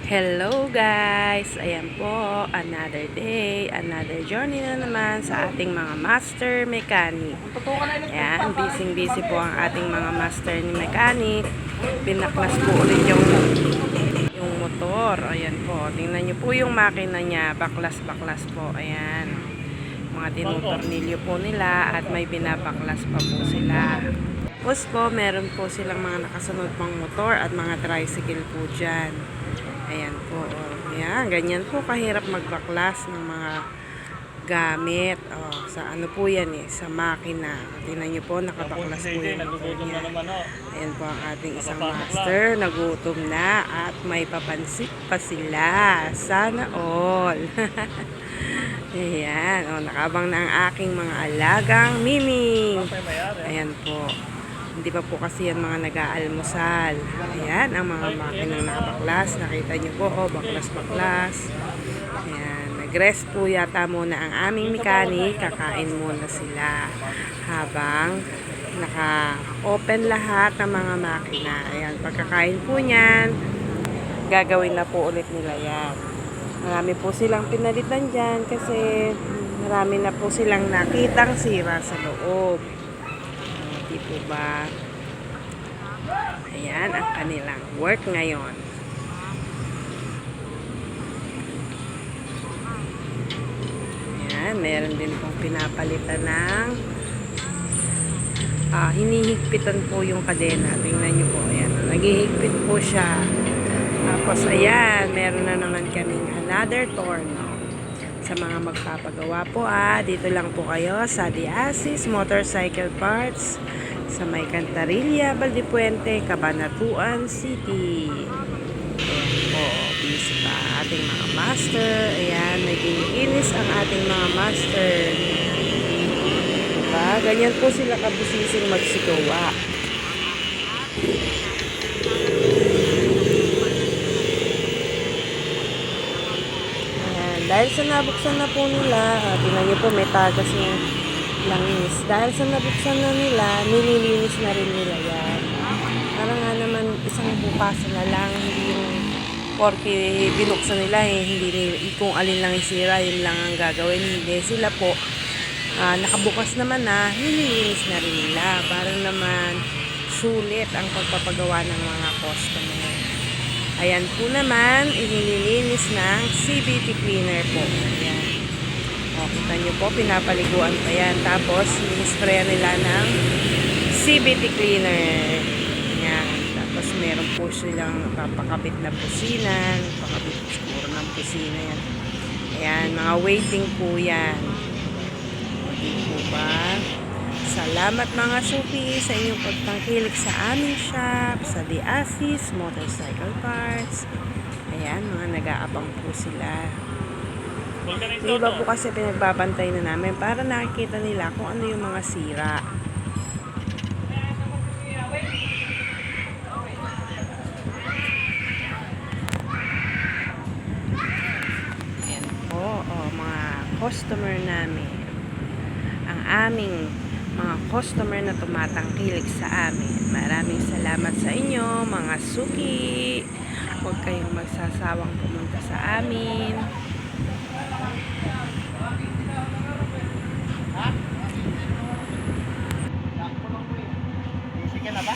Hello guys! Ayan po, another day, another journey na naman sa ating mga master mechanic. Ayan, busy po ang ating mga master ni mechanic. Pinaklas po ulit yung motor. Ayan po, tingnan nyo po yung makina niya. Baklas-baklas po. Ayan, mga tinutornilyo po nila at may binabaklas pa po sila. Tapos po, meron po silang mga nakasunod pang motor at mga tricycle po dyan. Ayan po. Ayan, ganyan po kahirap magbaklas ng mga gamit. Sa ano po yan sa makina. Tingnan nyo po, nakabaklas po yung motor niya. Ayan po ang ating isang master. Nagutom na at may papansit pa sila. Sana all. Ayan. Nakabang na ang aking mga alagang miming. Ayan po. Hindi pa po kasi yan mga nag-aalmusal. Ayan, ang mga makinang nakabaklas. Nakita nyo po, baklas-baklas. Ayan, nag-rest po yata muna ang aming mechanic. Kakain muna sila. Habang naka-open lahat ng mga makina. Ayan, pagkakain po niyan, gagawin na po ulit nila yan. Marami po silang pinalitan dyan kasi marami na po silang nakitang sira sa loob. Di po ba? Ayan ang kanilang work ngayon. Ayan, meron din pong pinapalitan ng hinihigpitan po yung kadena. Tingnan nyo po. Ayan, naghihigpit po siya. Tapos ayan, meron na naman kaming another torno. Sa mga magpapagawa po dito lang po kayo sa Diasis Motorcycle Parts sa may Cantarilla, Valdepuente, Cabanatuan City. Ayan po, busy pa ating mga master. Ayan, may giniginis ang ating mga master. Diba? Ganyan po sila kabusising magsigawa. Dahil sa nabuksan na po nila, tingnan nyo po may tagas ng langis. Dahil sa nabuksan na nila, nililinis na rin nila yan. Parang nga naman isang bukasan na lang, hindi yung porque binuksan nila hindi kung alin lang yung sira, yun lang ang gagawin. Hindi sila po, nakabukas naman nililinis na rin nila. Parang naman sulit ang pagpapagawa ng mga customer. Ayan po naman, inililinis ng CVT cleaner po. Ayan. Kita nyo po, pinapaliguan pa yan. Tapos, in-sprayan nila ng CVT cleaner. Ayan. Tapos, meron po silang papakabit na pusinan. Pakabit siguro ng pusina yan. Ayan, mga waiting po yan. Hindi po ba? Salamat mga suki sa inyong pagtangkilik sa aming shop, sa Diasis Motorcycle Parts. Ayan, mga nag-aabang po sila. Iba po kasi pinagbabantay na namin para nakikita nila kung ano yung mga sira. Ayan po, mga customer namin. Ang aming mga customer na tumatangkilik sa amin. Maraming salamat sa inyo, mga suki. Huwag kayong magsasawang pumunta sa amin. Sige na ba?